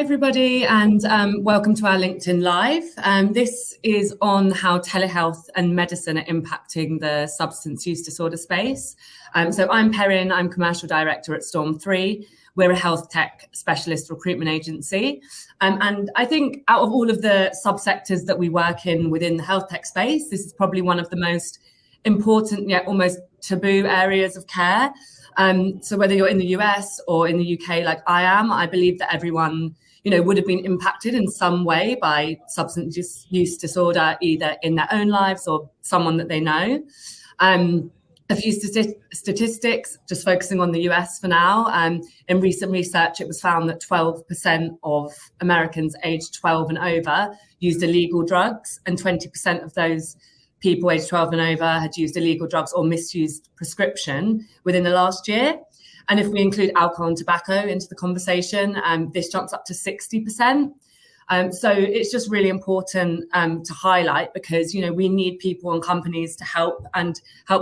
everybody, and welcome to our LinkedIn Live. This is on how telehealth and medicine are impacting the substance use disorder space. So I'm Perrin, I'm Commercial Director at Storm3. We're a health tech specialist recruitment agency. And I think out of all of the subsectors that we work in within the health tech space, this is probably one of the most important yet almost taboo areas of care. So whether you're in the US or in the UK like I am, I believe that everyone, would have been impacted in some way by substance use disorder, either in their own lives or someone that they know. A few statistics, just focusing on the US for now. In recent research, it was found that 12% of Americans aged 12 and over used illegal drugs, and 20% of those people aged 12 and over had used illegal drugs or misused prescription within the last year. And if we include alcohol and tobacco into the conversation, this jumps up to 60%. So it's just really important to highlight because, we need people and companies to help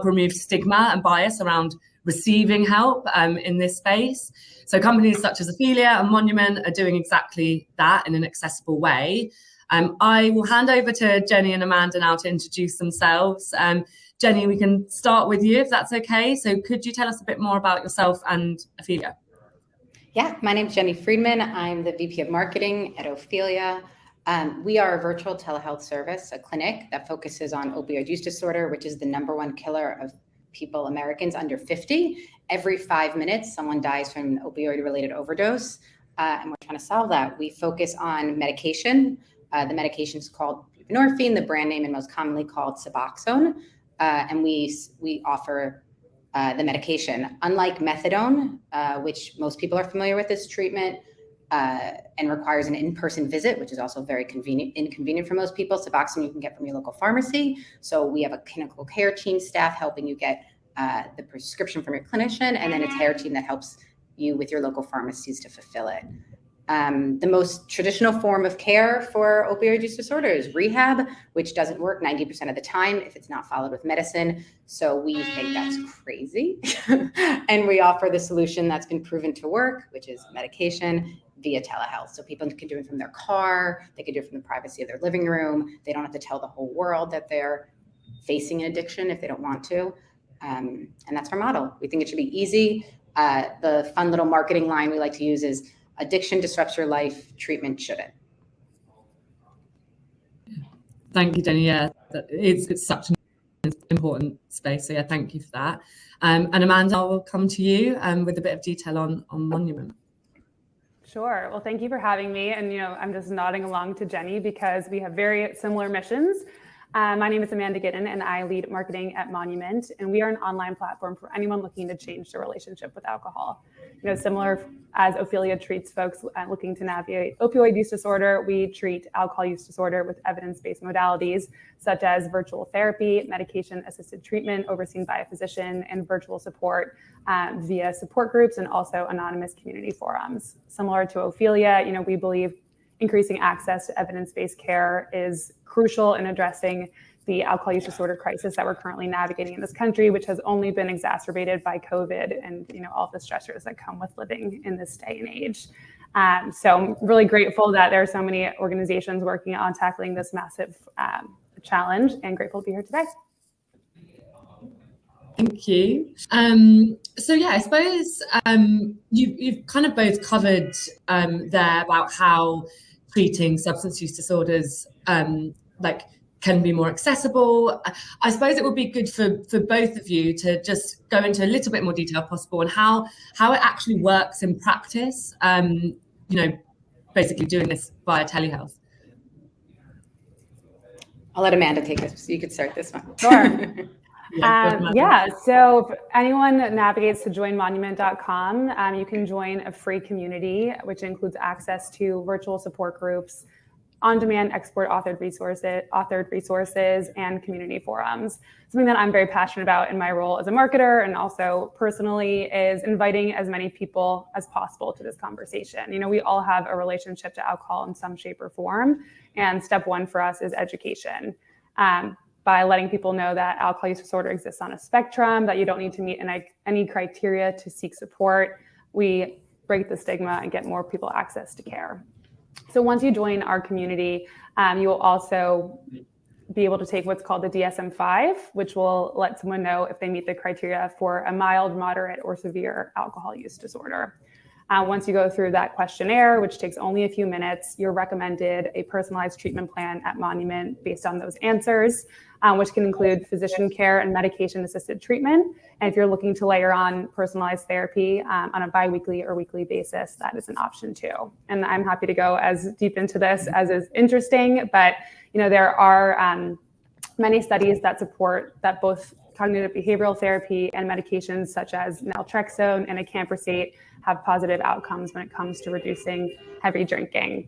remove stigma and bias around receiving help in this space. So companies such as Ophelia and Monument are doing exactly that in an accessible way. I will hand over to Jenni and Amanda now to introduce themselves. Jenni, we can start with you if that's okay. So could you tell us a bit more about yourself and Ophelia? Yeah, my name is Jenni Friedman. I'm the VP of Marketing at Ophelia. We are a virtual telehealth service, a clinic that focuses on opioid use disorder, which is the #1 killer of people, Americans under 50. Every 5 minutes, someone dies from an opioid-related overdose, and we're trying to solve that. We focus on medication. The medication is called buprenorphine, the brand name and most commonly called Suboxone, and we offer the medication. Unlike methadone, which most people are familiar with this treatment and requires an in-person visit, which is also very inconvenient for most people, Suboxone you can get from your local pharmacy. So we have a clinical care team staff helping you get the prescription from your clinician, and then a care team that helps you with your local pharmacies to fulfill it. The most traditional form of care for opioid use disorder is rehab, which doesn't work 90% of the time if it's not followed with medicine. So we think that's crazy. And we offer the solution that's been proven to work, which is medication via telehealth. So people can do it from their car. They can do it from the privacy of their living room. They don't have to tell the whole world that they're facing an addiction if they don't want to. And that's our model. We think it should be easy. The fun little marketing line we like to use is, addiction disrupts your life, treatment shouldn't. Thank you, Jenni. Yeah, it's such an important space. So yeah, thank you for that. And Amanda, I will come to you with a bit of detail on Monument. Sure. Well, thank you for having me. And, I'm just nodding along to Jenni because we have very similar missions. My name is Amanda Giddon, and I lead marketing at Monument, and we are an online platform for anyone looking to change their relationship with alcohol. Similar as Ophelia treats folks looking to navigate opioid use disorder, we treat alcohol use disorder with evidence-based modalities such as virtual therapy, medication-assisted treatment overseen by a physician, and virtual support via support groups and also anonymous community forums. Similar to Ophelia, we believe increasing access to evidence-based care is crucial in addressing the alcohol use disorder crisis that we're currently navigating in this country, which has only been exacerbated by COVID and all the stressors that come with living in this day and age. So I'm really grateful that there are so many organizations working on tackling this massive challenge, and grateful to be here today. Thank you. So yeah, I suppose you've kind of both covered there about how treating substance use disorders can be more accessible. I suppose it would be good for both of you to just go into a little bit more detail possible on how it actually works in practice, basically doing this via telehealth. I'll let Amanda take this, so you could start this one. Sure. So if anyone navigates to joinmonument.com, you can join a free community, which includes access to virtual support groups, on-demand expert authored resources, and community forums. Something that I'm very passionate about in my role as a marketer and also personally is inviting as many people as possible to this conversation. We all have a relationship to alcohol in some shape or form, and step one for us is education. By letting people know that alcohol use disorder exists on a spectrum, that you don't need to meet any criteria to seek support, we break the stigma and get more people access to care. So once you join our community, you will also be able to take what's called the DSM-5, which will let someone know if they meet the criteria for a mild, moderate, or severe alcohol use disorder. Once you go through that questionnaire, which takes only a few minutes, you're recommended a personalized treatment plan at Monument based on those answers, which can include physician care and medication-assisted treatment. And if you're looking to layer on personalized therapy on a biweekly or weekly basis, that is an option too. And I'm happy to go as deep into this as is interesting, but there are many studies that support that both cognitive behavioral therapy and medications such as naltrexone and acamprosate have positive outcomes when it comes to reducing heavy drinking.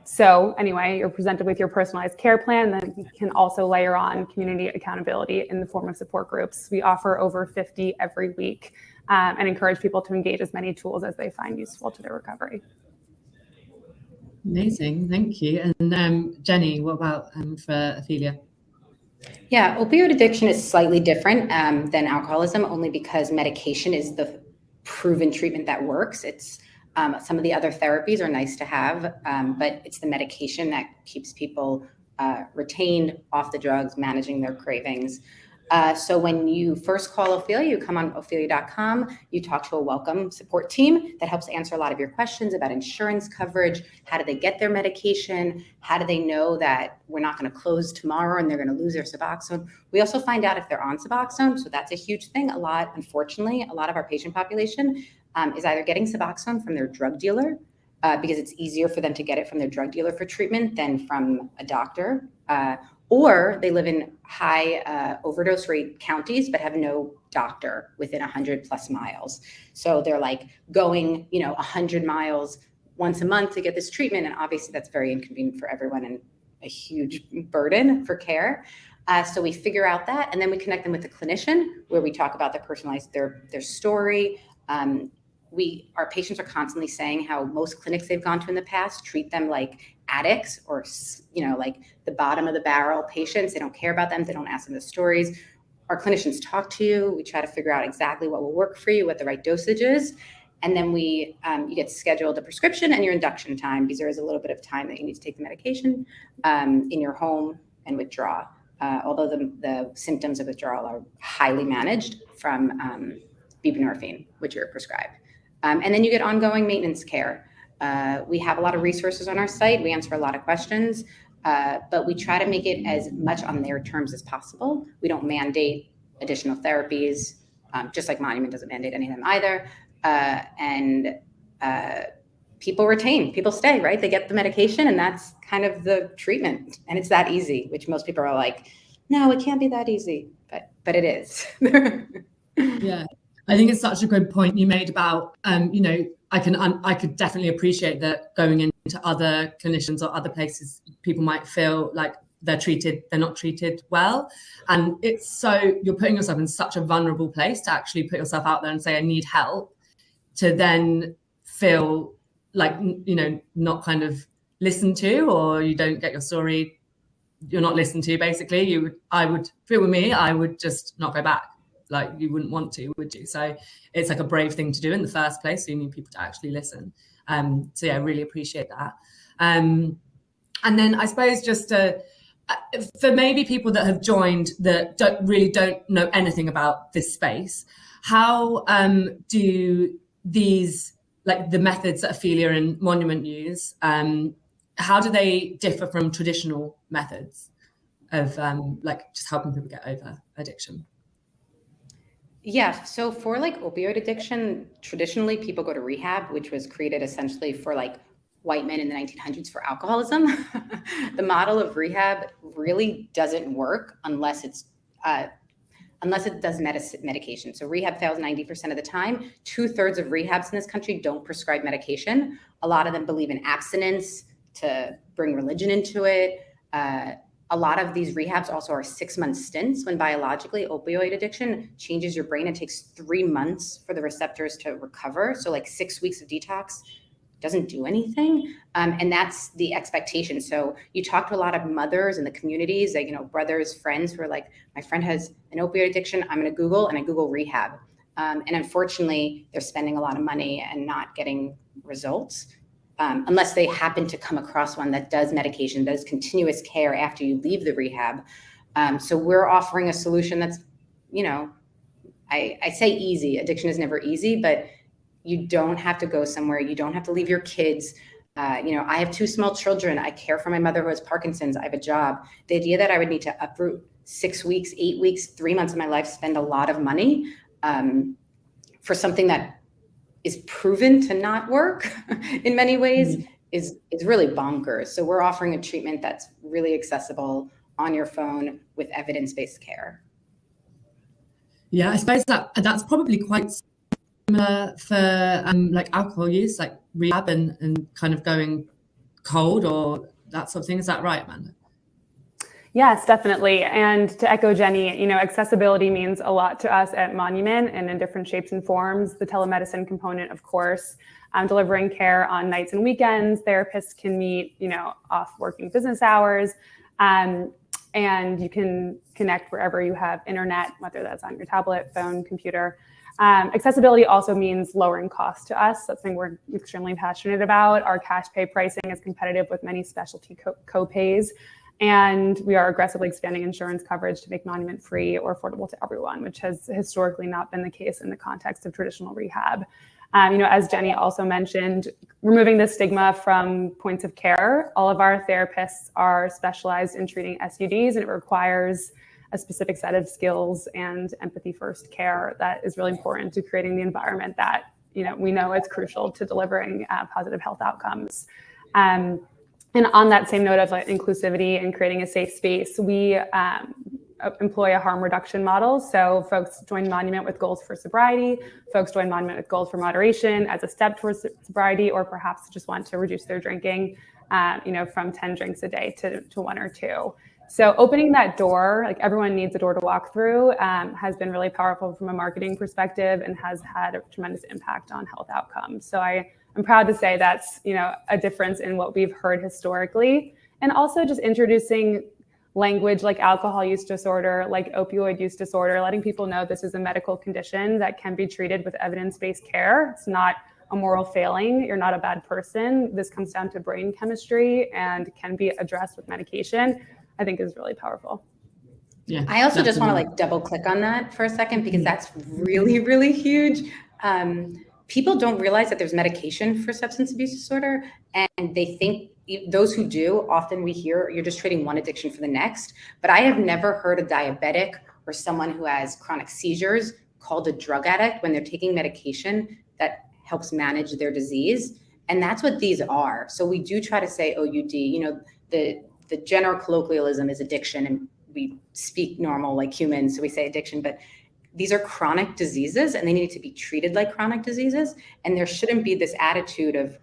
So anyway, you're presented with your personalized care plan, then you can also layer on community accountability in the form of support groups. We offer over 50 every week and encourage people to engage as many tools as they find useful to their recovery. Amazing, thank you. And Jenni, what about for Ophelia? Yeah, opioid addiction is slightly different than alcoholism, only because medication is the proven treatment that works. It's some of the other therapies are nice to have, but it's the medication that keeps people retained off the drugs, managing their cravings. So when you first call Ophelia, you come on Ophelia.com, you talk to a welcome support team that helps answer a lot of your questions about insurance coverage. How do they get their medication? How do they know that we're not going to close tomorrow and they're going to lose their Suboxone? We also find out if they're on Suboxone. So that's a huge thing. Unfortunately, a lot of our patient population is either getting Suboxone from their drug dealer because it's easier for them to get it from their drug dealer for treatment than from a doctor. Or they live in high overdose rate counties, but have no doctor within 100 plus miles. So they're like going, 100 miles once a month to get this treatment. And obviously that's very inconvenient for everyone and a huge burden for care. So we figure out that, and then we connect them with a clinician where we talk about their story. Our patients are constantly saying how most clinics they've gone to in the past treat them like addicts or, like the bottom of the barrel patients. They don't care about them. They don't ask them the stories. Our clinicians talk to you. We try to figure out exactly what will work for you, what the right dosage is. And then you get scheduled a prescription and your induction time, because there is a little bit of time that you need to take the medication in your home and withdraw. Although the symptoms of withdrawal are highly managed from buprenorphine, which you're prescribed. And then you get ongoing maintenance care. We have a lot of resources on our site. We answer a lot of questions, but we try to make it as much on their terms as possible. We don't mandate additional therapies, just like Monument doesn't mandate any of them either. And people stay, right? They get the medication and that's kind of the treatment. And it's that easy, which most people are like, no, it can't be that easy, but it is. Yeah. I think it's such a good point you made about, I could definitely appreciate that going into other clinicians or other places, people might feel like they're not treated well. And you're putting yourself in such a vulnerable place to actually put yourself out there and say, I need help, to then feel like, not kind of listened to, or you don't get your story, you're not listened to, basically. I would feel with me, I would just not go back. Like, you wouldn't want to, would you? So it's like a brave thing to do in the first place. So you need people to actually listen. So yeah, I really appreciate that. And then I suppose just for maybe people that have joined that don't know anything about this space, how do these, like the methods that Ophelia and Monument use, how do they differ from traditional methods of just helping people get over addiction? Yeah, so for like opioid addiction, traditionally people go to rehab, which was created essentially for like white men in the 1900s for alcoholism. The model of rehab really doesn't work unless it does medication. So rehab fails 90% of the time. 2/3 of rehabs in this country don't prescribe medication. A lot of them believe in abstinence to bring religion into it. A lot of these rehabs also are 6-month stints, when biologically opioid addiction changes your brain. It takes 3 months for the receptors to recover. So like 6 weeks of detox doesn't do anything. And that's the expectation. So you talk to a lot of mothers in the communities, like, brothers, friends who are like, my friend has an opioid addiction. I'm going to Google rehab. And unfortunately, they're spending a lot of money and not getting results. unless they happen to come across one that does medication, does continuous care after you leave the rehab. So we're offering a solution that's, I say easy. Addiction is never easy, but you don't have to go somewhere. You don't have to leave your kids. I have 2 small children. I care for my mother who has Parkinson's. I have a job. The idea that I would need to uproot 6 weeks, 8 weeks, 3 months of my life, spend a lot of money for something that is proven to not work in many ways is really bonkers. So we're offering a treatment that's really accessible on your phone with evidence-based care. Yeah, I suppose that's probably quite similar for like alcohol use, like rehab and kind of going cold or that sort of thing. Is that right, Amanda? Yes, definitely. And to echo Jenny, accessibility means a lot to us at Monument and in different shapes and forms. The telemedicine component, of course, delivering care on nights and weekends. Therapists can meet, off working business hours. And you can connect wherever you have internet, whether that's on your tablet, phone, computer. Accessibility also means lowering costs to us. That's something we're extremely passionate about. Our cash pay pricing is competitive with many specialty co-pays. And we are aggressively expanding insurance coverage to make Monument free or affordable to everyone, which has historically not been the case in the context of traditional rehab. As Jenny also mentioned, removing the stigma from points of care. All of our therapists are specialized in treating SUDs, and it requires a specific set of skills and empathy-first care that is really important to creating the environment that we know is crucial to delivering positive health outcomes. And on that same note of inclusivity and creating a safe space, we employ a harm reduction model. So folks join Monument with goals for sobriety, folks join Monument with goals for moderation as a step towards sobriety, or perhaps just want to reduce their drinking, from 10 drinks a day to 1 or 2. So opening that door, like everyone needs a door to walk through, has been really powerful from a marketing perspective and has had a tremendous impact on health outcomes. So I'm proud to say that's, a difference in what we've heard historically. And also just introducing language like alcohol use disorder, like opioid use disorder, letting people know this is a medical condition that can be treated with evidence-based care. It's not a moral failing. You're not a bad person. This comes down to brain chemistry and can be addressed with medication, I think is really powerful. Yeah, I also just want to double click on that for a second, because that's really, really huge. People don't realize that there's medication for substance abuse disorder, and they think, those who do, often we hear you're just treating one addiction for the next. But I have never heard a diabetic or someone who has chronic seizures called a drug addict when they're taking medication that helps manage their disease. And that's what these are. So we do try to say OUD, the general colloquialism is addiction, and we speak normal like humans, so we say addiction, but these are chronic diseases and they need to be treated like chronic diseases. And there shouldn't be this attitude of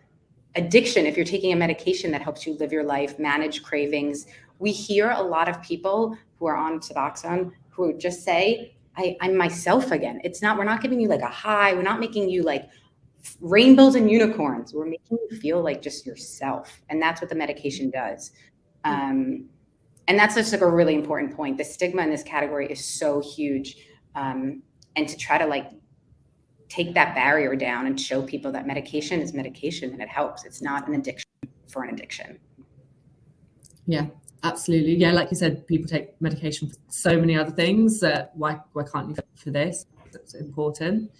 addiction if you're taking a medication that helps you live your life, manage cravings. We hear a lot of people who are on Suboxone who just say, I'm myself again. We're not giving you like a high. We're not making you like rainbows and unicorns. We're making you feel like just yourself. And that's what the medication does. And that's just like a really important point. The stigma in this category is so huge. And to try to take that barrier down and show people that medication is medication and it helps. It's not an addiction for an addiction. Yeah, absolutely. Yeah, like you said, people take medication for so many other things. Why can't you for this? It's important.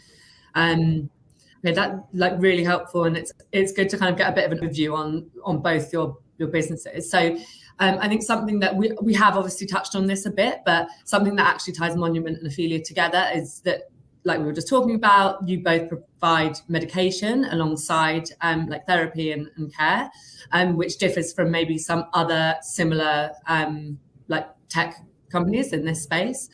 That really helpful, and it's good to kind of get a bit of an overview on both your businesses. So I think something that we have obviously touched on this a bit, but something that actually ties Monument and Ophelia together is that, like we were just talking about, you both provide medication alongside therapy and care, which differs from maybe some other similar tech companies in this space.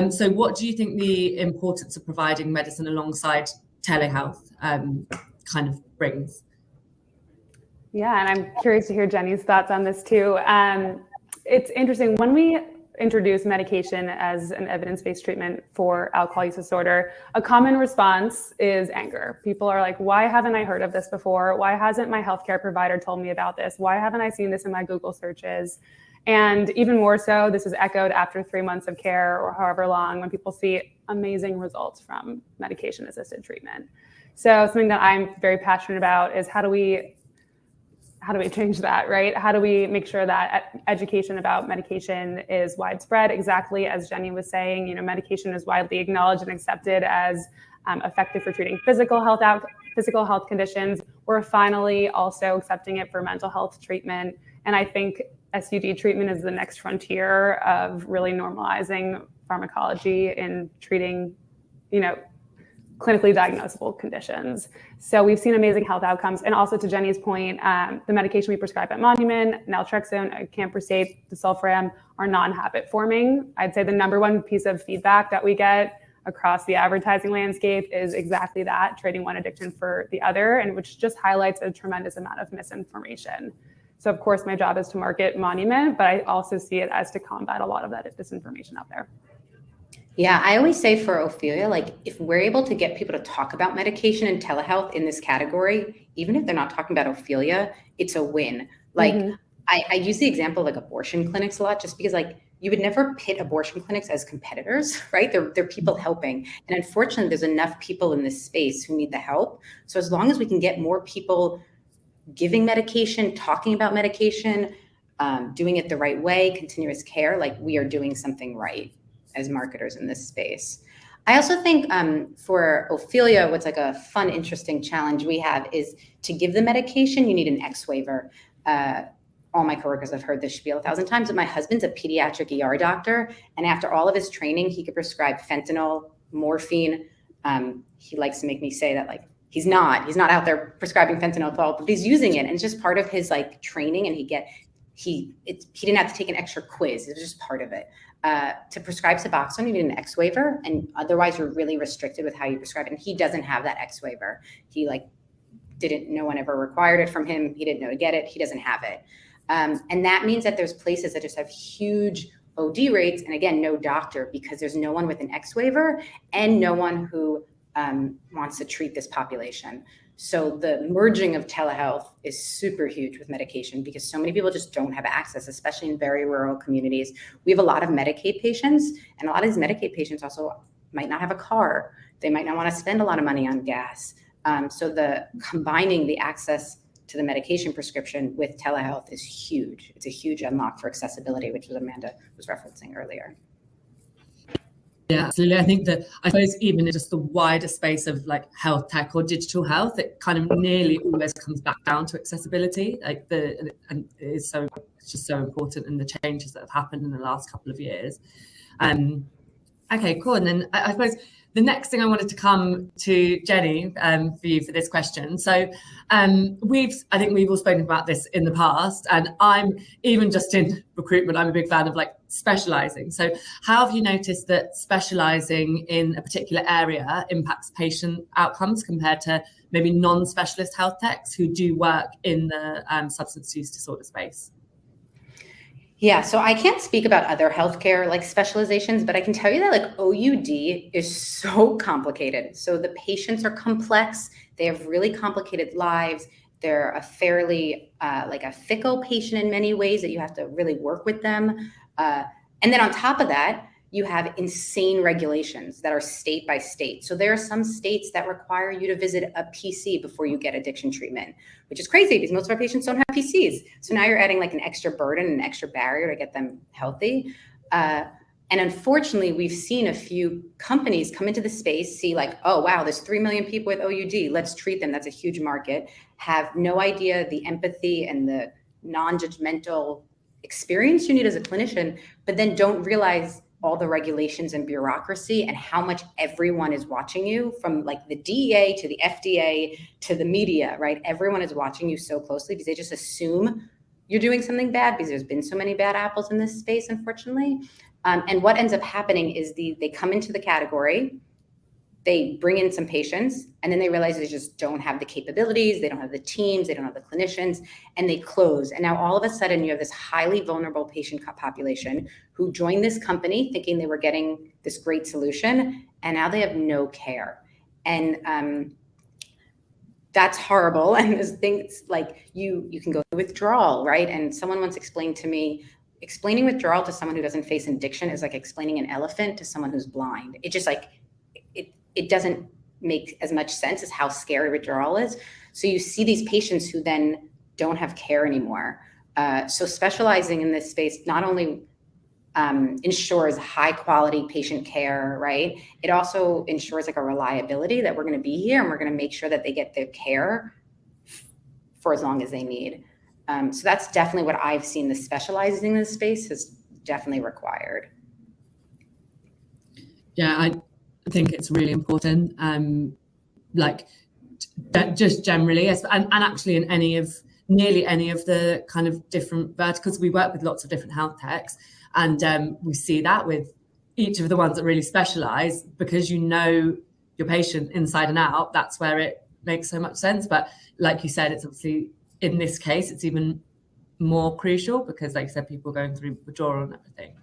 So what do you think the importance of providing medicine alongside telehealth kind of brings? Yeah, and I'm curious to hear Jenny's thoughts on this too. It's interesting, when we introduce medication as an evidence-based treatment for alcohol use disorder, a common response is anger. People are like, why haven't I heard of this before? Why hasn't my healthcare provider told me about this? Why haven't I seen this in my Google searches? And even more so, this is echoed after 3 months of care or however long, when people see amazing results from medication-assisted treatment. So something that I'm very passionate about is how do we how do we change that, right? How do we make sure that education about medication is widespread? Exactly as Jenni was saying, medication is widely acknowledged and accepted as effective for treating physical health conditions. We're finally also accepting it for mental health treatment. And I think SUD treatment is the next frontier of really normalizing pharmacology in treating, clinically diagnosable conditions. So we've seen amazing health outcomes. And also to Jenni's point, the medication we prescribe at Monument, naltrexone, camprosate, disulfiram, are non-habit forming. I'd say the number one piece of feedback that we get across the advertising landscape is exactly that, trading one addiction for the other, and which just highlights a tremendous amount of misinformation. So of course, my job is to market Monument, but I also see it as to combat a lot of that disinformation out there. Yeah, I always say for Ophelia, if we're able to get people to talk about medication and telehealth in this category, even if they're not talking about Ophelia, it's a win. I use the example of abortion clinics a lot, just because you would never pit abortion clinics as competitors, right? They're people helping. And unfortunately, there's enough people in this space who need the help. So as long as we can get more people giving medication, talking about medication, doing it the right way, continuous care, we are doing something right as marketers in this space. I also think for Ophelia, what's a fun, interesting challenge we have is to give the medication, you need an X waiver. All my coworkers have heard this spiel 1,000 times, but my husband's a pediatric ER doctor. And after all of his training, he could prescribe fentanyl, morphine. He likes to make me say that he's not out there prescribing fentanyl, but he's using it. And it's just part of his training. And he didn't have to take an extra quiz. It was just part of it. To prescribe Suboxone, you need an X waiver, and otherwise you're really restricted with how you prescribe it. And he doesn't have that X waiver. He no one ever required it from him. He didn't know to get it. He doesn't have it. And that means that there's places that just have huge OD rates. And again, no doctor, because there's no one with an X waiver and no one who wants to treat this population. So the merging of telehealth is super huge with medication, because so many people just don't have access, especially in very rural communities. We have a lot of Medicaid patients, and a lot of these Medicaid patients also might not have a car. They might not want to spend a lot of money on gas. So combining the access to the medication prescription with telehealth is huge. It's a huge unlock for accessibility, which was Amanda was referencing earlier. Yeah, absolutely. I think that, I suppose, even in just the wider space of health tech or digital health, it kind of nearly always comes back down to accessibility. And it's just so important in the changes that have happened in the last couple of years. Okay, cool. And then I suppose the next thing I wanted to come to Jenni for you for this question. So I think we've all spoken about this in the past, and I'm even just in recruitment, I'm a big fan of specializing. So how have you noticed that specializing in a particular area impacts patient outcomes compared to maybe non-specialist health techs who do work in the substance use disorder space? Yeah, so I can't speak about other healthcare specializations, but I can tell you that OUD is so complicated. So the patients are complex. They have really complicated lives. They're a fairly a fickle patient in many ways that you have to really work with them. And then on top of that, you have insane regulations that are state by state. So there are some states that require you to visit a PC before you get addiction treatment, which is crazy because most of our patients don't have PCs. So now you're adding an extra burden, an extra barrier to get them healthy. And unfortunately, we've seen a few companies come into the space, see oh, wow, there's 3 million people with OUD. Let's treat them. That's a huge market. Have no idea the empathy and the non-judgmental experience you need as a clinician, but then don't realize all the regulations and bureaucracy and how much everyone is watching you, from the DEA to the FDA to the media, right? Everyone is watching you so closely because they just assume you're doing something bad because there's been so many bad apples in this space, unfortunately. And what ends up happening is they come into the category, they bring in some patients, and then they realize they just don't have the capabilities, they don't have the teams, they don't have the clinicians, and they close. And now all of a sudden you have this highly vulnerable patient population who joined this company thinking they were getting this great solution, and now they have no care. And that's horrible. And there's things you can go through withdrawal, right? And someone once explained to me, explaining withdrawal to someone who doesn't face addiction is like explaining an elephant to someone who's blind. It just it doesn't make as much sense as how scary withdrawal is. So you see these patients who then don't have care anymore. So specializing in this space not only ensures high quality patient care, right? It also ensures like a reliability that we're going to be here and we're going to make sure that they get their care for as long as they need. So that's definitely what I've seen. The specializing in this space is definitely required. Yeah, I think it's really important. Like just generally, and actually in nearly any of the kind of different verticals, we work with lots of different health techs, and we see that with each of the ones that really specialize, because you know your patient inside and out. That's where it makes so much sense. But like you said, it's obviously in this case it's even more crucial because, like you said, people are going through withdrawal and everything.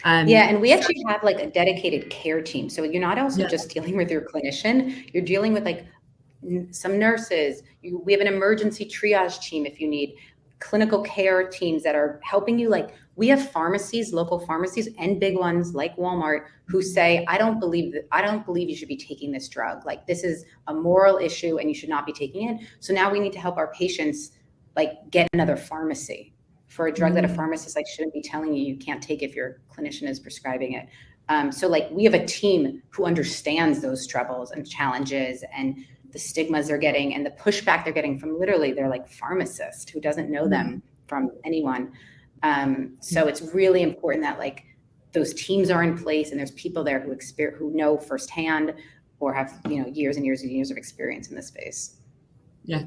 Yeah, and we actually have like a dedicated care team. So you're not also just dealing with your clinician, you're dealing with like some nurses. We have an emergency triage team if you need, clinical care teams that are helping you. Like we have pharmacies, local pharmacies and big ones like Walmart who say, I don't believe you should be taking this drug. Like this is a moral issue and you should not be taking it. So now we need to help our patients like get another pharmacy for a drug that a pharmacist like shouldn't be telling you can't take if your clinician is prescribing it. So like we have a team who understands those troubles and challenges and the stigmas they're getting and the pushback they're getting from literally their like pharmacist who doesn't know them from anyone. So it's really important that like those teams are in place and there's people there who know firsthand or have, you know, years and years and years of experience in this space. Yeah,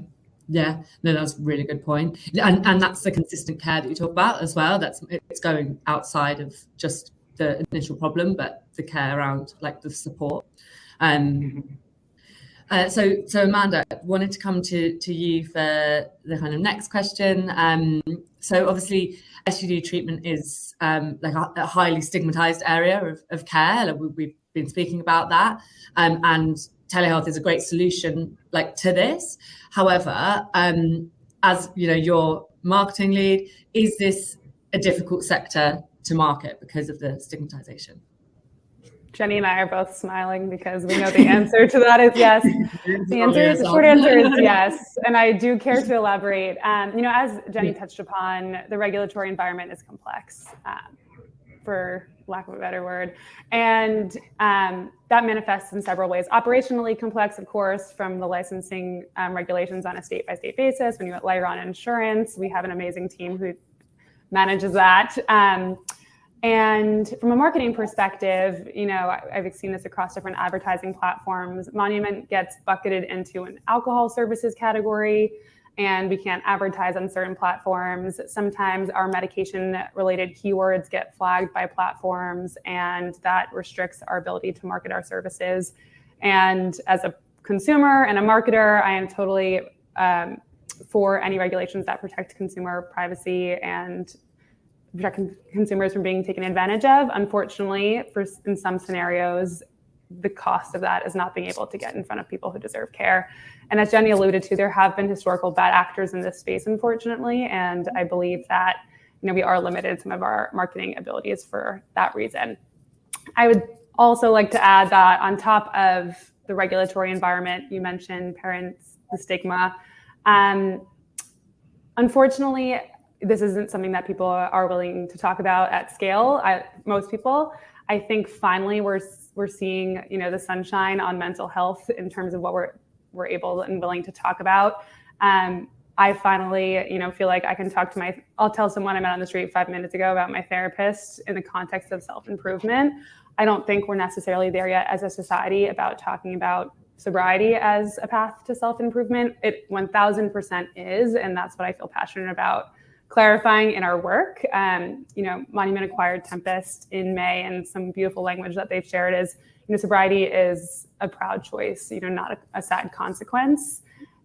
no, that's a really good point. And that's the consistent care that you talk about as well. It's going outside of just the initial problem, but the care around like the support. So Amanda, wanted to come to you for the kind of next question. So obviously STD treatment is like a highly stigmatized area of care. Like we've been speaking about that, and telehealth is a great solution like to this. However, as you know, your marketing lead, is this a difficult sector to market because of the stigmatization? Jenni and I are both smiling because we know the answer to that is yes. The short answer is yes. And I do care to elaborate. You know, as Jenni touched upon, the regulatory environment is complex, for lack of a better word. And that manifests in several ways. Operationally complex, of course, from the licensing regulations on a state-by-state basis. When you layer on insurance, we have an amazing team who manages that. And from a marketing perspective, you know, I've seen this across different advertising platforms. Monument gets bucketed into an alcohol services category, and we can't advertise on certain platforms. Sometimes our medication-related keywords get flagged by platforms, and that restricts our ability to market our services. And as a consumer and a marketer, I am totally for any regulations that protect consumer privacy and protect consumers from being taken advantage of. Unfortunately, in some scenarios, the cost of that is not being able to get in front of people who deserve care. And as Jenni alluded to, there have been historical bad actors in this space, unfortunately. And I believe that, you know, we are limited in some of our marketing abilities for that reason. I would also like to add that on top of the regulatory environment, you mentioned parents, the stigma. Unfortunately, this isn't something that people are willing to talk about at scale. Most people, I think, finally we're seeing, you know, the sunshine on mental health in terms of what we're able and willing to talk about. I finally, you know, feel like I can talk to I'll tell someone I met on the street 5 minutes ago about my therapist in the context of self-improvement. I don't think we're necessarily there yet as a society about talking about sobriety as a path to self-improvement. It 1000% is, and that's what I feel passionate about clarifying in our work. You know, Monument acquired Tempest in May, and some beautiful language that they've shared is, you know, sobriety is a proud choice, you know, not a sad consequence.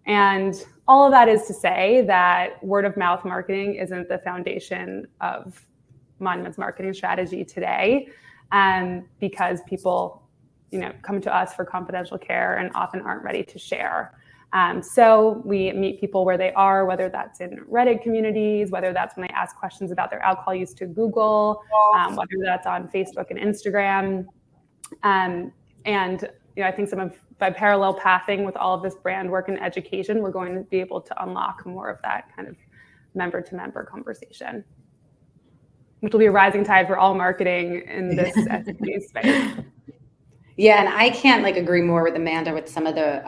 And all of that is to say that word of mouth marketing isn't the foundation of Monument's marketing strategy today, because people, you know, come to us for confidential care and often aren't ready to share. So we meet people where they are, whether that's in Reddit communities, whether that's when they ask questions about their alcohol use to Google, whether that's on Facebook and Instagram. And I think by parallel pathing with all of this brand work and education, we're going to be able to unlock more of that kind of member to member conversation, which will be a rising tide for all marketing in this SMB space. Yeah, and I can't agree more with Amanda with some of the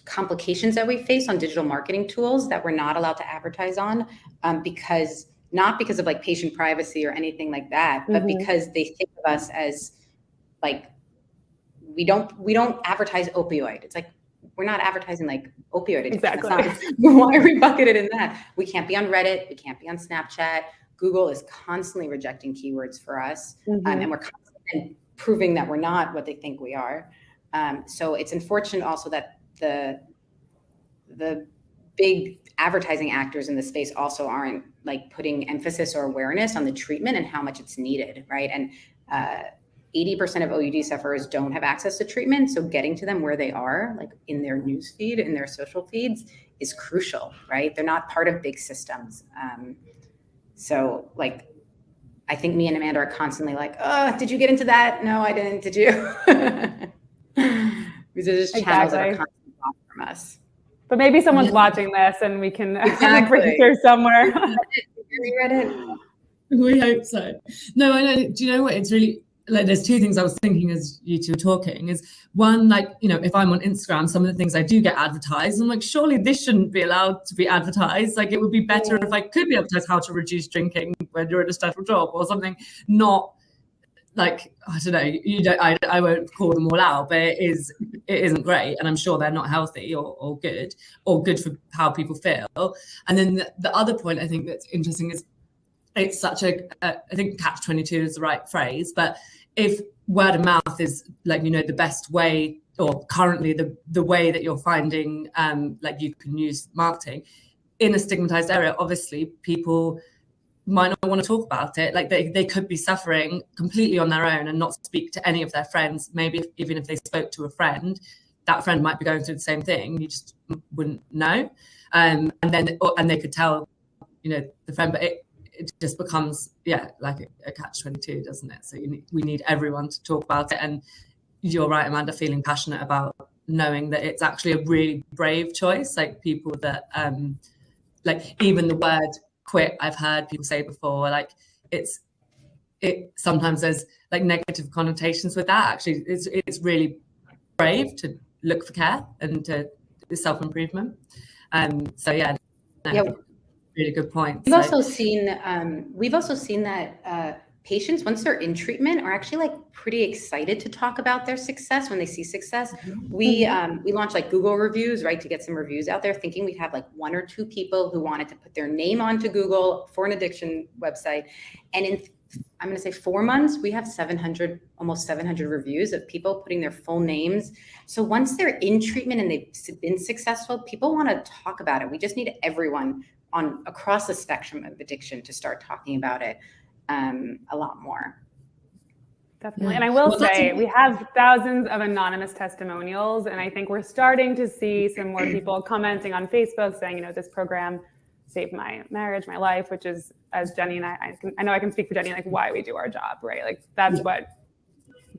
complications that we face on digital marketing tools that we're not allowed to advertise on, not because of patient privacy or anything like that, but because they think of us as we don't advertise opioid. It's we're not advertising opioid addiction. Exactly. Why are we bucketed in that? We can't be on Reddit. We can't be on Snapchat. Google is constantly rejecting keywords for us, and we're constantly proving that we're not what they think we are. So it's unfortunate also that the big advertising actors in the space also aren't putting emphasis or awareness on the treatment and how much it's needed, right? And 80% of OUD sufferers don't have access to treatment. So getting to them where they are, in their news feed, in their social feeds, is crucial, right? They're not part of big systems. So I think me and Amanda are constantly oh, did you get into that? No, I didn't. Did you? These are just channels that are constantly blocked from us. But maybe someone's watching this and we can bring it through somewhere. We hope so. No, I know. Do you know what? It's really there's two things I was thinking as you two were talking. Is one, if I'm on Instagram, some of the things I do get advertised, I'm surely this shouldn't be allowed to be advertised. It would be better if I could be advertised how to reduce drinking when you're in a stressful job or something. Not I don't know. I won't call them all out, but it isn't great, and I'm sure they're not healthy or good for how people feel. And then the other point I think that's interesting is it's such I think catch-22 is the right phrase, but if word of mouth is the best way, or currently the way that you're finding you can use marketing in a stigmatized area, obviously people might not want to talk about it. They could be suffering completely on their own and not speak to any of their friends. Maybe even if they spoke to a friend, that friend might be going through the same thing. You just wouldn't know. And they could tell, the friend, but it just becomes, a catch-22, doesn't it? So we need everyone to talk about it. And you're right, Amanda, feeling passionate about knowing that it's actually a really brave choice. People that, even the word quit, I've heard people say before, it sometimes there's negative connotations with that. Actually, it's really brave to look for care and to self-improvement. So really good point. We've also seen that patients, once they're in treatment, are actually pretty excited to talk about their success when they see success. We launched Google reviews, right, to get some reviews out there, thinking we'd have 1 or 2 people who wanted to put their name onto Google for an addiction website. And in, I'm going to say 4 months, we have almost 700 reviews of people putting their full names. So once they're in treatment and they've been successful, people want to talk about it. We just need everyone across the spectrum of addiction to start talking about it a lot more. Definitely. And I will say we have thousands of anonymous testimonials, and I think we're starting to see some more people commenting on Facebook saying, this program saved my marriage, my life, which is, as Jenni and I know I can speak for Jenni, why we do our job, right? That's what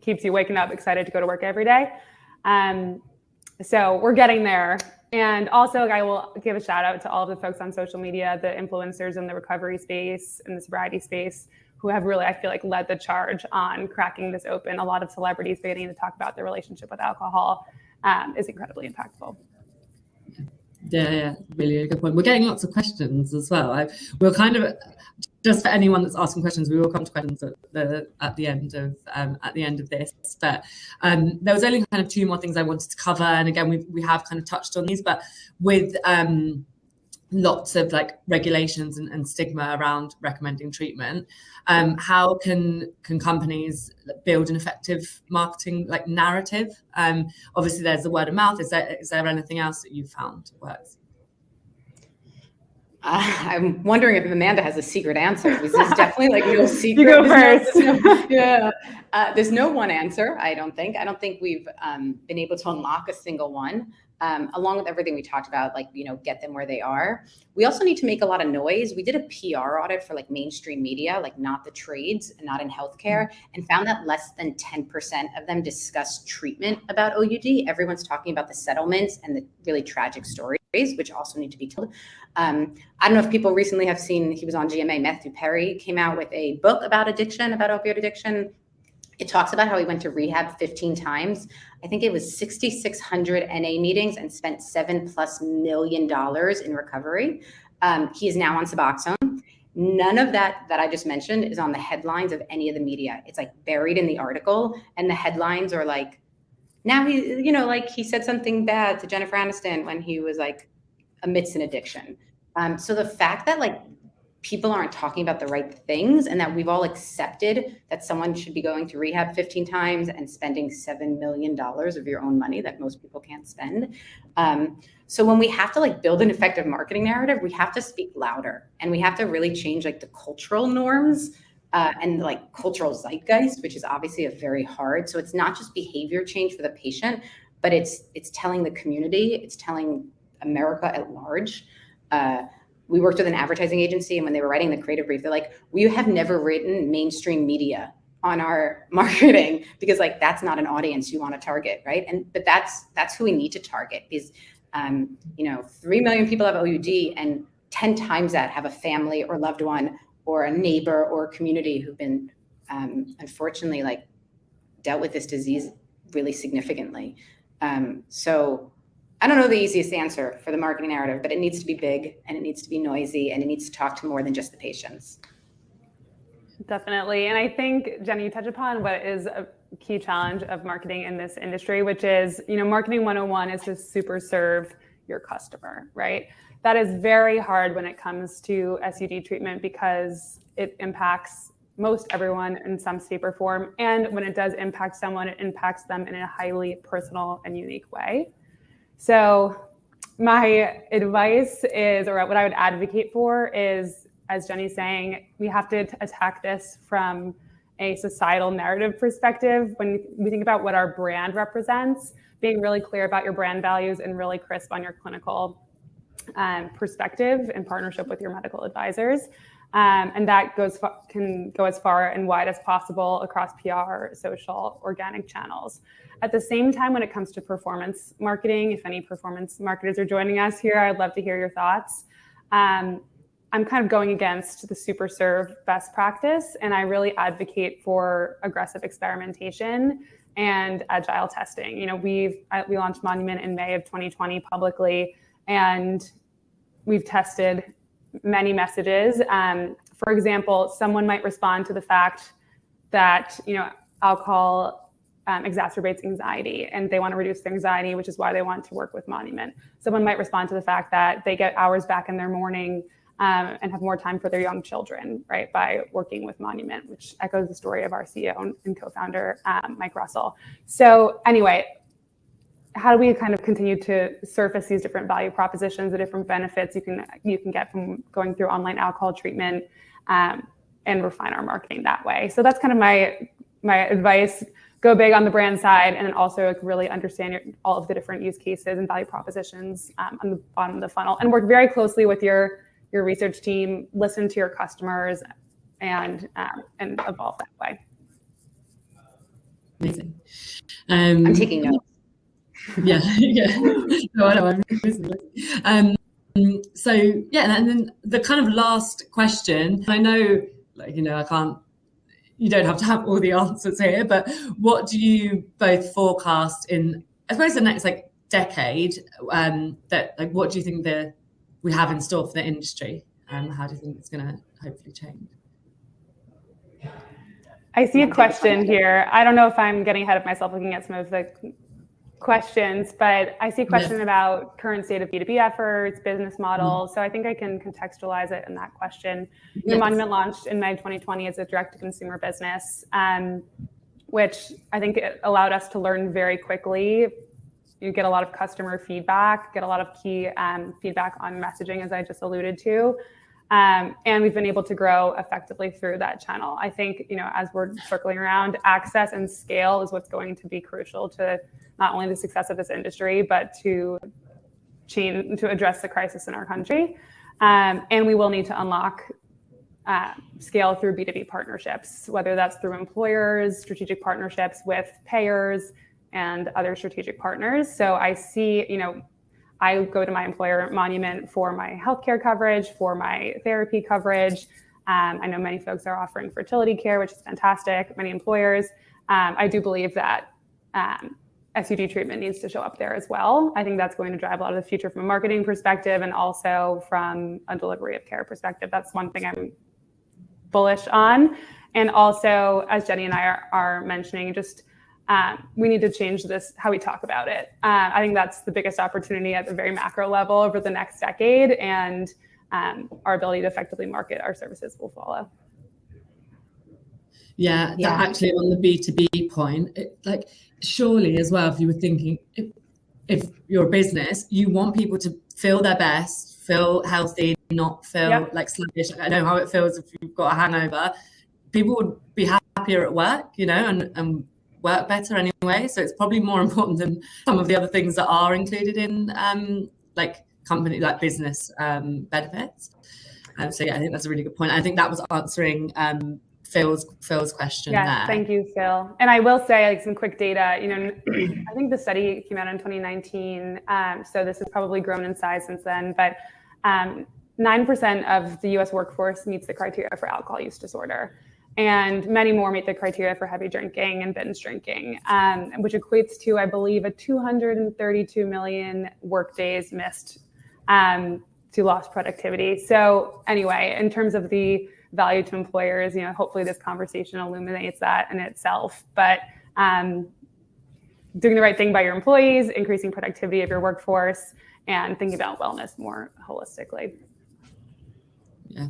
keeps you waking up excited to go to work every day. So we're getting there. And also, I will give a shout out to all of the folks on social media, the influencers in the recovery space and the sobriety space, who have really, I feel led the charge on cracking this open. A lot of celebrities beginning to talk about their relationship with alcohol is incredibly impactful. Yeah, really a good point. We're getting lots of questions as well. We'll kind of, just for anyone that's asking questions, we will come to questions at the end of this. But there was only kind of 2 more things I wanted to cover, and again we have kind of touched on these, but with lots of regulations and stigma around recommending treatment, how can companies build an effective marketing narrative? Obviously there's the word of mouth. Is there anything else that you've found works? I'm wondering if Amanda has a secret answer, because there's definitely no secret. You go first. There's no one answer. I don't think we've been able to unlock a single one. along with everything we talked about, like, get them where they are. We also need to make a lot of noise. We did a PR audit for like mainstream media, like not the trades and not in healthcare, and found that less than 10% of them discuss treatment about OUD. Everyone's talking about the settlements and the really tragic stories, which also need to be told. I don't know if people recently have seen, he was on GMA, Matthew Perry came out with a book about addiction, about opioid addiction. It talks about how he went to rehab 15 times. I think it was 6,600 NA meetings and spent $7+ million in recovery. He is now on Suboxone. None of that I just mentioned is on the headlines of any of the media. It's like buried in the article, and the headlines are like, now he, like he said something bad to Jennifer Aniston when he was like amidst an addiction. So the fact that like people aren't talking about the right things, and that we've all accepted that someone should be going to rehab 15 times and spending $7 million of your own money that most people can't spend. So when we have to like build an effective marketing narrative, we have to speak louder, and we have to really change like the cultural norms and like cultural zeitgeist, which is obviously a very hard. So it's not just behavior change for the patient, but it's telling the community, it's telling America at large. We worked with an advertising agency, and when they were writing the creative brief, they're like, we have never written mainstream media on our marketing because like that's not an audience you want to target, right? But that's who we need to target, because 3 million people have OUD, and 10 times that have a family or loved one or a neighbor or a community who've been unfortunately like dealt with this disease really significantly. So I don't know the easiest answer for the marketing narrative, but it needs to be big, and it needs to be noisy, and it needs to talk to more than just the patients. Definitely. And I think, Jenni, you touch upon what is a key challenge of marketing in this industry, which is, marketing 101 is to super serve your customer, right? That is very hard when it comes to SUD treatment, because it impacts most everyone in some shape or form. And when it does impact someone, it impacts them in a highly personal and unique way. So my advice is, or what I would advocate for is, as Jenni's saying, we have to attack this from a societal narrative perspective. When we think about what our brand represents, being really clear about your brand values and really crisp on your clinical perspective in partnership with your medical advisors. And that can go as far and wide as possible across PR, social, organic channels. At the same time, when it comes to performance marketing, if any performance marketers are joining us here, I'd love to hear your thoughts. I'm kind of going against the super serve best practice, and I really advocate for aggressive experimentation and agile testing. We launched Monument in May of 2020 publicly, and we've tested many messages. For example, someone might respond to the fact that alcohol exacerbates anxiety, and they want to reduce their anxiety, which is why they want to work with Monument. Someone might respond to the fact that they get hours back in their morning and have more time for their young children, right, by working with Monument, which echoes the story of our CEO and co-founder, Mike Russell. So anyway, how do we kind of continue to surface these different value propositions, the different benefits you can get from going through online alcohol treatment, and refine our marketing that way? So that's kind of my advice. Go big on the brand side, and then also really understand all of the different use cases and value propositions on the bottom of the funnel, and work very closely with your research team, listen to your customers, and evolve that way. Amazing. I'm taking notes. Yeah. No, I know. I'm listening. So yeah, and then the kind of last question. I know, I can't. You don't have to have all the answers here, but what do you both forecast in, I suppose, the next decade? What do you think we have in store for the industry? How do you think it's going to hopefully change? I see a question here. I don't know if I'm getting ahead of myself looking at some of the questions, but I see a question about current state of B2B efforts, business models. So I think I can contextualize it in that question. Monument launched in May 2020 as a direct-to-consumer business, which I think it allowed us to learn very quickly. You get a lot of customer feedback, get a lot of key feedback on messaging, as I just alluded to. And we've been able to grow effectively through that channel. I think, as we're circling around, access and scale is what's going to be crucial to not only the success of this industry, but to address the crisis in our country. And we will need to unlock scale through B2B partnerships, whether that's through employers, strategic partnerships with payers, and other strategic partners. So I see, I go to my employer Monument for my healthcare coverage, for my therapy coverage. I know many folks are offering fertility care, which is fantastic, many employers. I do believe that SUD treatment needs to show up there as well. I think that's going to drive a lot of the future from a marketing perspective and also from a delivery of care perspective. That's one thing I'm bullish on. And also, as Jenni and I are mentioning, just we need to change this, how we talk about it. I think that's the biggest opportunity at the very macro level over the next decade, and our ability to effectively market our services will follow. Yeah, that actually on the B2B point, surely as well, if you were thinking, if you're a business, you want people to feel their best, feel healthy, not feel like sluggish. I know how it feels if you've got a hangover. People would be happier at work, and work better anyway. So it's probably more important than some of the other things that are included in company, like business benefits. So yeah, I think that's a really good point. I think that was answering Phil's question there. Thank you, Phil. And I will say, some quick data, I think the study came out in 2019. So this has probably grown in size since then, but 9% of the US workforce meets the criteria for alcohol use disorder. And many more meet the criteria for heavy drinking and binge drinking, which equates to, I believe, a 232 million work days missed to lost productivity. So anyway, in terms of the value to employers, hopefully this conversation illuminates that in itself. But doing the right thing by your employees, increasing productivity of your workforce, and thinking about wellness more holistically. Yeah,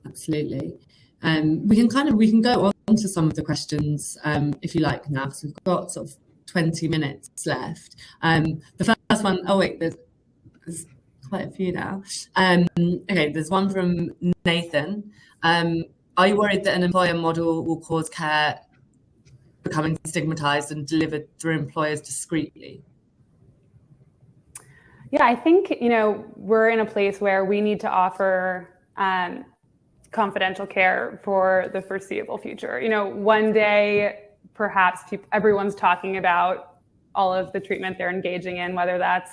absolutely. We can go on to some of the questions if you like now, because we've got sort of 20 minutes left. The first one, there's quite a few now. Okay, there's one from Nathan. Are you worried that an employer model will cause care becoming stigmatized and delivered through employers discreetly? Yeah, I think, we're in a place where we need to offer confidential care for the foreseeable future. One day, perhaps everyone's talking about all of the treatment they're engaging in, whether that's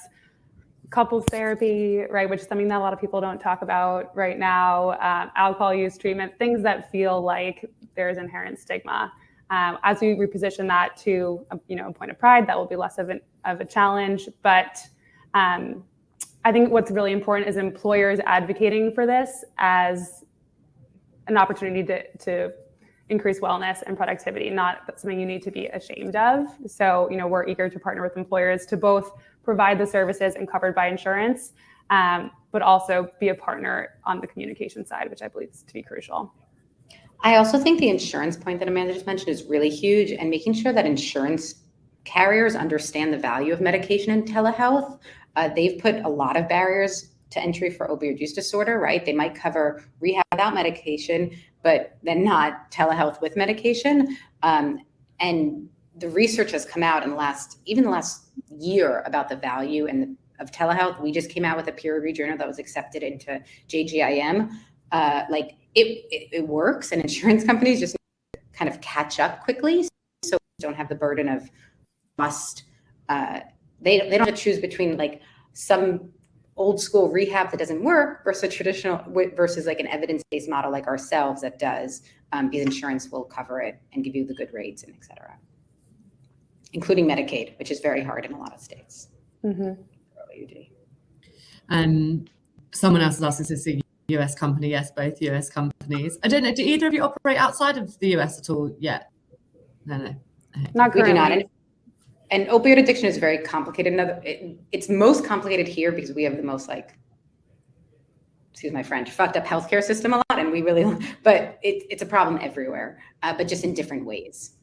couples therapy, right, which is something that a lot of people don't talk about right now, alcohol use treatment, things that feel like there's inherent stigma. As we reposition that to a point of pride, that will be less of a challenge. But I think what's really important is employers advocating for this as an opportunity to increase wellness and productivity, not something you need to be ashamed of. So, we're eager to partner with employers to both provide the services and covered by insurance, but also be a partner on the communication side, which I believe is to be crucial. I also think the insurance point that Amanda just mentioned is really huge, and making sure that insurance carriers understand the value of medication in telehealth. They've put a lot of barriers to entry for opioid use disorder, right? They might cover rehab without medication, but then not telehealth with medication. And the research has come out in the last year about the value of telehealth. We just came out with a peer-reviewed journal that was accepted into JGIM. It works, and insurance companies just kind of catch up quickly, so don't have the burden of they don't have to choose between some old school rehab that doesn't work versus an evidence-based model like ourselves that does, because insurance will cover it and give you the good rates and et cetera, including Medicaid, which is very hard in a lot of states. Mm-hmm. Someone else has asked, is this a US company? Yes, both US companies. I don't know, do either of you operate outside of the US at all yet? No. Not currently. We do not. And opioid addiction is very complicated. It's most complicated here because we have the most excuse my French, fucked up healthcare system a lot, and but it's a problem everywhere, but just in different ways.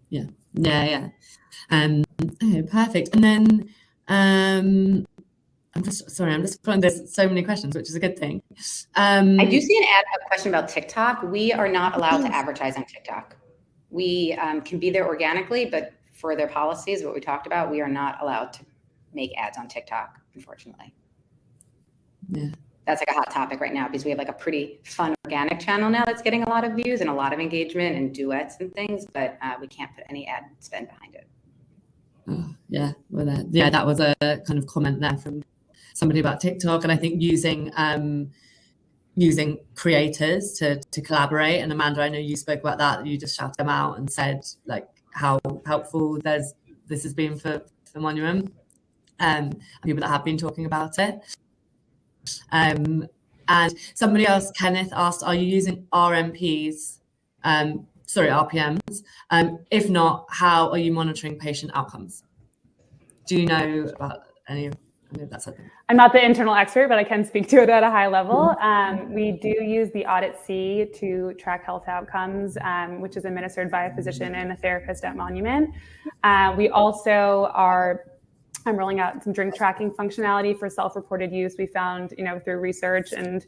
Yeah. Okay, perfect. And then I'm just finding there's so many questions, which is a good thing. I do see a question about TikTok. We are not allowed to advertise on TikTok. We can be there organically, but for their policies, what we talked about, we are not allowed to make ads on TikTok, unfortunately. Yeah. That's like a hot topic right now because we have like a pretty fun organic channel now that's getting a lot of views and a lot of engagement and duets and things, but we can't put any ad spend behind it. Oh, yeah, well, that was a kind of comment there from somebody about TikTok, and I think using creators to collaborate. And Amanda, I know you spoke about that. You just shouted them out and said like how helpful this has been for Monument, and people that have been talking about it. And somebody else, Kenneth, asked, are you using RPMs? If not, how are you monitoring patient outcomes? Do you know about any of that sort of thing? I'm not the internal expert, but I can speak to it at a high level. We do use the Audit C to track health outcomes, which is administered by a physician and a therapist at Monument. We also I'm rolling out some drink tracking functionality for self-reported use. We found, through research and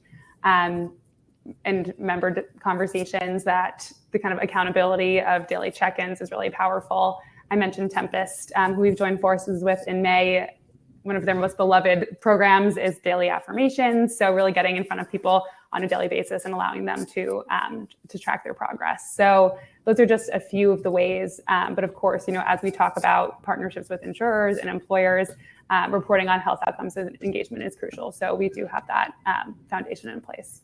member conversations that the kind of accountability of daily check-ins is really powerful. I mentioned Tempest, who we've joined forces with in May. One of their most beloved programs is daily affirmations. So really getting in front of people on a daily basis and allowing them to track their progress. So those are just a few of the ways. But of course, as we talk about partnerships with insurers and employers, reporting on health outcomes and engagement is crucial. So we do have that foundation in place.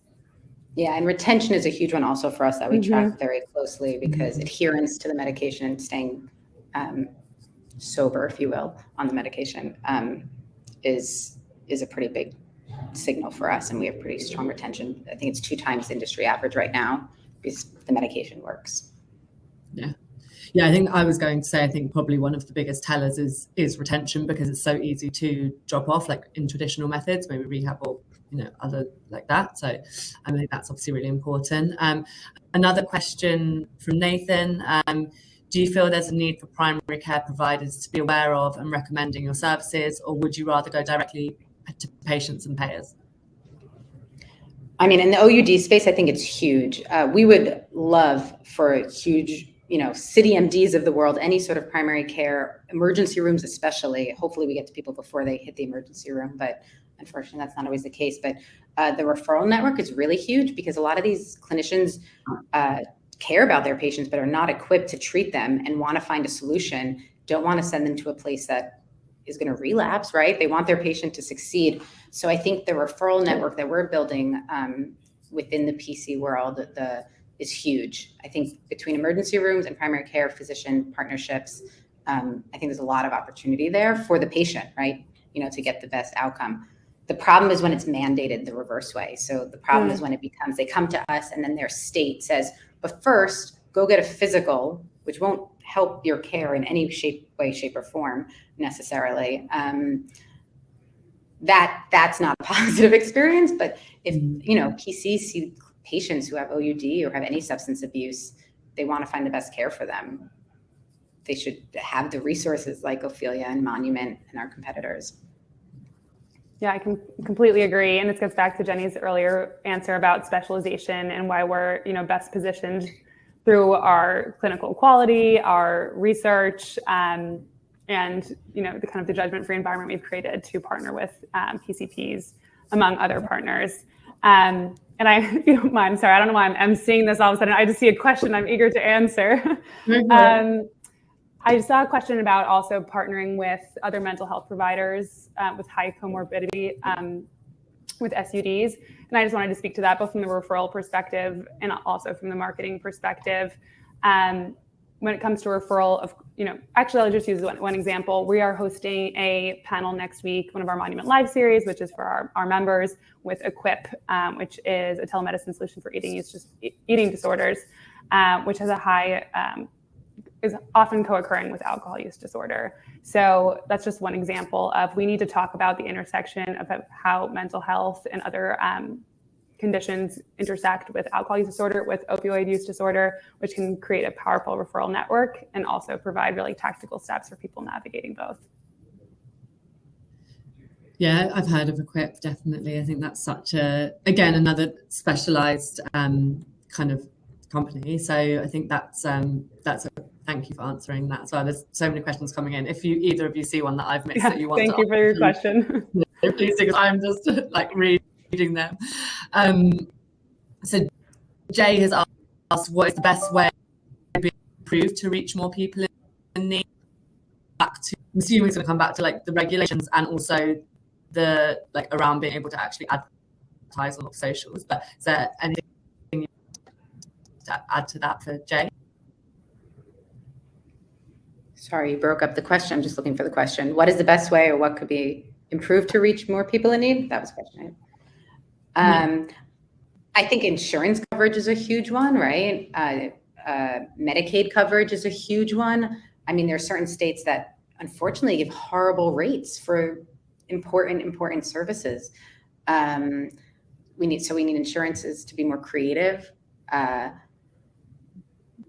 Yeah, and retention is a huge one also for us that we track very closely, because adherence to the medication, staying sober, if you will, on the medication is a pretty big signal for us, and we have pretty strong retention. I think it's 2 times the industry average right now because the medication works. Yeah, I think I was going to say, I think probably one of the biggest tellers is retention, because it's so easy to drop off, like in traditional methods, maybe rehab or other like that. So I think that's obviously really important. Another question from Nathan. Do you feel there's a need for primary care providers to be aware of and recommending your services, or would you rather go directly to patients and payers? I mean, in the OUD space, I think it's huge. We would love for huge, city MDs of the world, any sort of primary care, emergency rooms especially. Hopefully we get to people before they hit the emergency room, but unfortunately that's not always the case. But the referral network is really huge, because a lot of these clinicians care about their patients but are not equipped to treat them and want to find a solution, don't want to send them to a place that is going to relapse, right? They want their patient to succeed. So I think the referral network that we're building within the PC world is huge. I think between emergency rooms and primary care physician partnerships, I think there's a lot of opportunity there for the patient, right? To get the best outcome. The problem is when it's mandated the reverse way. So the problem is when it becomes, they come to us and then their state says, but first go get a physical, which won't help your care in any way, shape, or form necessarily. That's not a positive experience. But if PCs see patients who have OUD or have any substance abuse, they want to find the best care for them. They should have the resources like Ophelia and Monument and our competitors. Yeah, I can completely agree. And this gets back to Jenny's earlier answer about specialization and why we're, best positioned through our clinical quality, our research, and the kind of the judgment-free environment we've created to partner with PCPs, among other partners. And if you don't mind, sorry, I don't know why I'm seeing this all of a sudden. I just see a question I'm eager to answer. I saw a question about also partnering with other mental health providers with high comorbidity with SUDs. And I just wanted to speak to that both from the referral perspective and also from the marketing perspective. When it comes to referral of, actually I'll just use one example. We are hosting a panel next week, one of our Monument Live series, which is for our members, with Equip, which is a telemedicine solution for eating disorders, which has a high, is often co-occurring with alcohol use disorder. So that's just one example of, we need to talk about the intersection of how mental health and other conditions intersect with alcohol use disorder, with opioid use disorder, which can create a powerful referral network and also provide really tactical steps for people navigating both. Yeah, I've heard of Equip, definitely. I think that's such again, another specialized kind of company. So I think thank you for answering that as well. There's so many questions coming in. If either of you see one that I've missed that you want to thank you for your question. please, because I'm just like reading them. So Jay has asked, what is the best way to be improved to reach more people in need? Back to, I'm assuming it's going to come back to like the regulations and also the like around being able to actually advertise on socials. But is there anything to add to that for Jay? Sorry, you broke up the question. I'm just looking for the question. What is the best way, or what could be improved to reach more people in need? That was the question. I think insurance coverage is a huge one, right? Medicaid coverage is a huge one. I mean, there are certain states that unfortunately give horrible rates for important services. We need insurances to be more creative.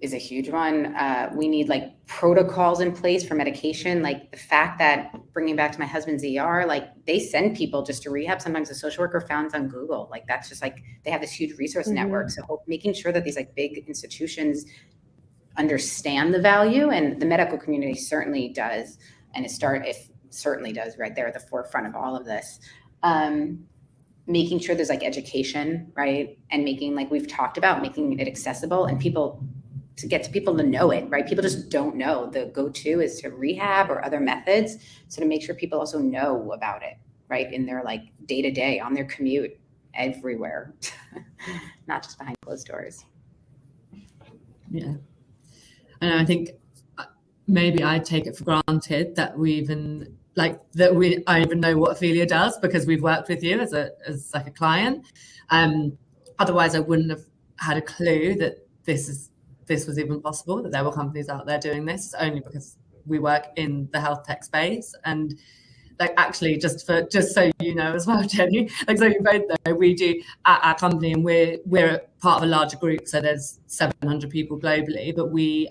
Is a huge one. We need like protocols in place for medication. Like the fact that, bringing back to my husband's ER, like they send people just to rehab. Sometimes a social worker found on Google. Like that's just like, they have this huge resource network. So making sure that these like big institutions understand the value, and the medical community certainly does. And it certainly does right there at the forefront of all of this. Making sure there's like education, right? And making, like we've talked about, making it accessible and to get to people to know it, right? People just don't know. The go-to is to rehab or other methods. So to make sure people also know about it, right? In their like day-to-day, on their commute, everywhere, not just behind closed doors. Yeah. And I think maybe I take it for granted that I even know what Ophelia does because we've worked with you as like a client. Otherwise I wouldn't have had a clue that this was even possible, that there were companies out there doing this. It's only because we work in the health tech space. And like, actually, just so you know as well, Jenny, like, so you both know, we do at our company, and we're part of a larger group. So there's 700 people globally, but we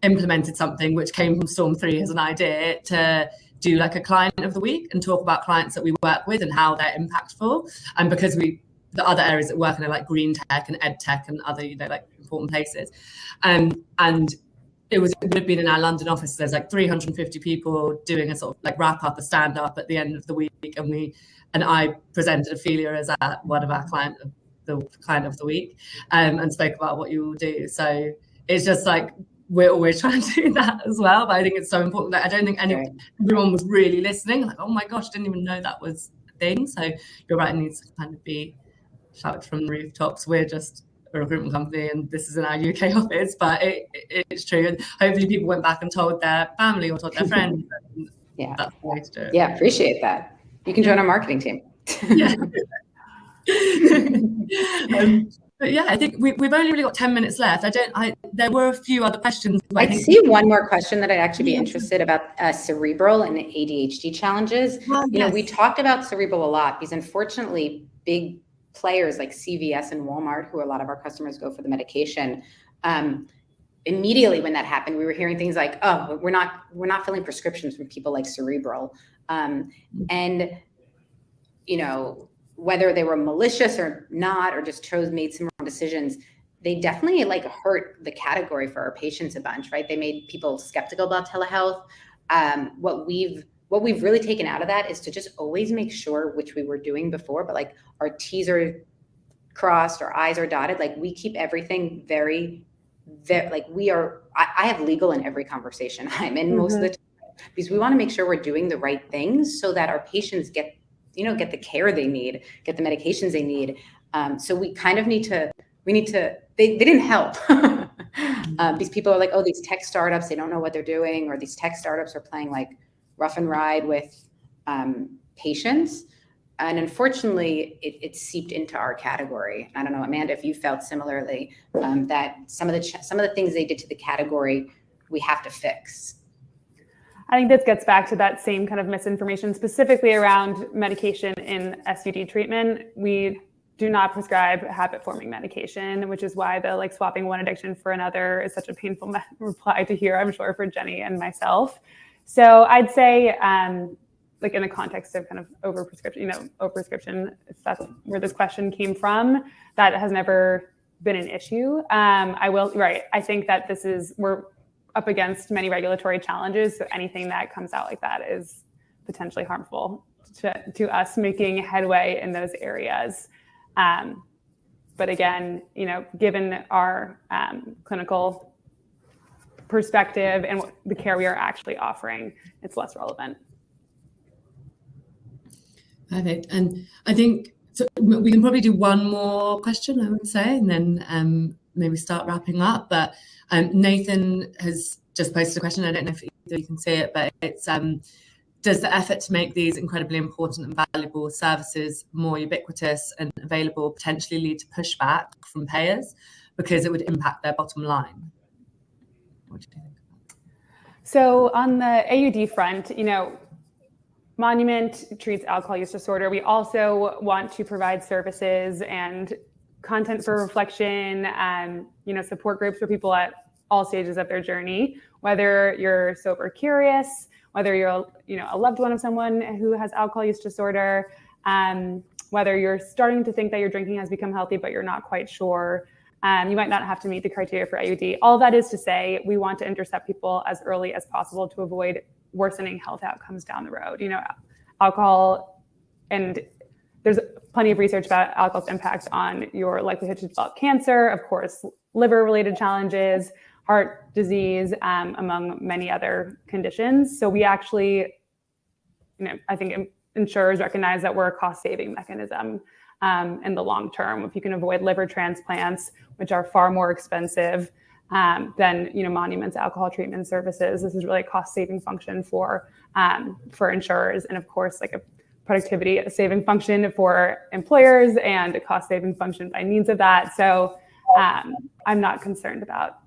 implemented something which came from Storm 3 as an idea to do like a client of the week and talk about clients that we work with and how they're impactful. And because the other areas that work in are like green tech and ed tech and other, like important places. And it would have been in our London office. There's like 350 people doing a sort of like wrap up, a stand up at the end of the week. And I presented Ophelia as one of our client of the week, and spoke about what you will do. So it's just like, we're always trying to do that as well. But I think it's so important that I don't think everyone was really listening. Like, oh my gosh, didn't even know that was a thing. So you're right, it needs to kind of be shouted from the rooftops. We're just a recruitment company and this is in our UK office, but it's true. And hopefully people went back and told their family or told their friends. Yeah, that's the way to do it. Yeah, appreciate that. You can join our marketing team. Yeah. But yeah, I think we've only really got 10 minutes left. There were a few other questions. I see one more question that I'd actually be interested about, cerebral and ADHD challenges. Well, you know, we talked about cerebral a lot because unfortunately big players like CVS and Walmart, who a lot of our customers go for the medication, immediately when that happened, we were hearing things like, oh, we're not filling prescriptions from people like cerebral. And, you know, whether they were malicious or not, or just made some wrong decisions, they definitely like hurt the category for our patients a bunch, right? They made people skeptical about telehealth. What we've really taken out of that is to just always make sure, which we were doing before, but like our T's are crossed, our I's are dotted. Like we keep everything very, like I have legal in every conversation I'm in most of the time, because we want to make sure we're doing the right things so that our patients get the care they need, get the medications they need. So we kind of need to, they didn't help. These people are like, oh, these tech startups, they don't know what they're doing, or these tech startups are playing like rough and ride with patients. And unfortunately, it seeped into our category. I don't know, Amanda, if you felt similarly, that some of the things they did to the category, we have to fix. I think this gets back to that same kind of misinformation, specifically around medication in SUD treatment. We do not prescribe habit-forming medication, which is why the like swapping one addiction for another is such a painful reply to hear, I'm sure, for Jenny and myself. So I'd say like in the context of kind of overprescription, if that's where this question came from, that has never been an issue. I think that we're up against many regulatory challenges. So anything that comes out like that is potentially harmful to us making headway in those areas. But again, given our clinical perspective and the care we are actually offering, it's less relevant. Perfect. And I think we can probably do one more question, I would say, and then maybe start wrapping up. But Nathan has just posted a question. I don't know if either you can see it, but it's does the effort to make these incredibly important and valuable services more ubiquitous and available potentially lead to pushback from payers because it would impact their bottom line? What do you think? So on the AUD front, Monument treats alcohol use disorder. We also want to provide services and content for reflection and, support groups for people at all stages of their journey, whether you're sober curious, whether you're, a loved one of someone who has alcohol use disorder, whether you're starting to think that your drinking has become healthy, but you're not quite sure. You might not have to meet the criteria for AUD. All that is to say, we want to intercept people as early as possible to avoid worsening health outcomes down the road. Alcohol, and there's plenty of research about alcohol's impact on your likelihood to develop cancer, of course, liver-related challenges, heart disease, among many other conditions. So we actually, I think insurers recognize that we're a cost-saving mechanism in the long term. If you can avoid liver transplants, which are far more expensive than Monument's alcohol treatment services, this is really a cost-saving function for insurers, and of course, like a productivity saving function for employers and a cost-saving function by means of that. So I'm not concerned about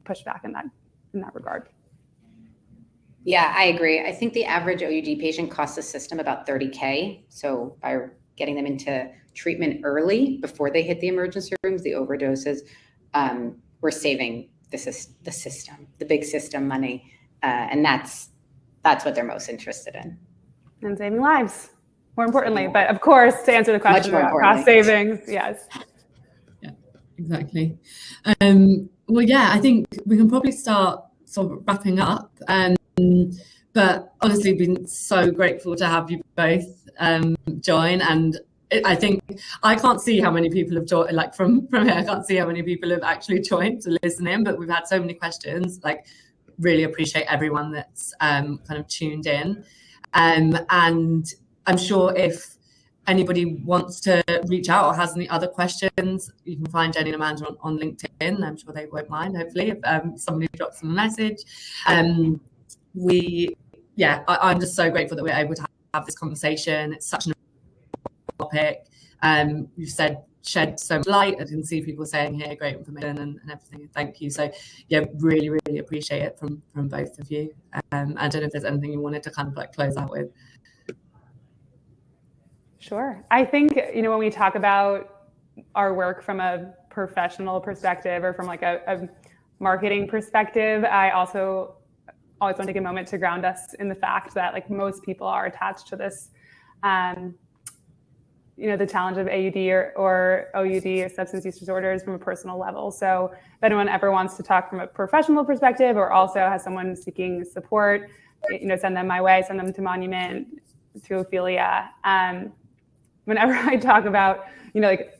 pushback in that regard. Yeah, I agree. I think the average OUD patient costs the system about $30,000. So by getting them into treatment early before they hit the emergency rooms, the overdoses, we're saving the system, the big system money. And that's what they're most interested in. And saving lives, more importantly. But of course, to answer the question about cost savings, yes. Yeah, exactly. Well, yeah, I think we can probably start sort of wrapping up. But honestly, been so grateful to have you both join. And I think I can't see how many people have joined, like from here, I can't see how many people have actually joined to listen in, but we've had so many questions. Like, really appreciate everyone that's kind of tuned in. And I'm sure if anybody wants to reach out or has any other questions, you can find Jenni and Amanda on LinkedIn. I'm sure they won't mind, hopefully, if somebody drops them a message. I'm just so grateful that we're able to have this conversation. It's such an topic. You've shed so much light. I can see people saying here, great information and everything. Thank you. So yeah, really, really appreciate it from both of you. I don't know if there's anything you wanted to kind of like close out with. Sure. I think, when we talk about our work from a professional perspective or from like a marketing perspective, I also always want to take a moment to ground us in the fact that like most people are attached to this, the challenge of AUD or OUD or substance use disorders from a personal level. So if anyone ever wants to talk from a professional perspective or also has someone seeking support, send them my way, send them to Monument, to Ophelia. Whenever I talk about, like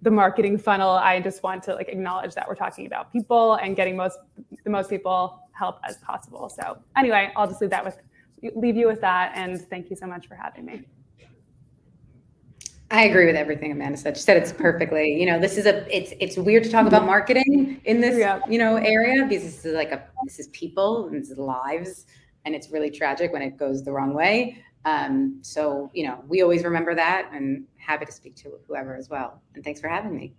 the marketing funnel, I just want to like acknowledge that we're talking about people and getting the most people help as possible. So anyway, I'll just leave you with that. And thank you so much for having me. I agree with everything Amanda said. She said it's perfectly. It's weird to talk about marketing in this, area, because this is people and this is lives, and it's really tragic when it goes the wrong way. So we always remember that, and happy to speak to whoever as well. And thanks for having me.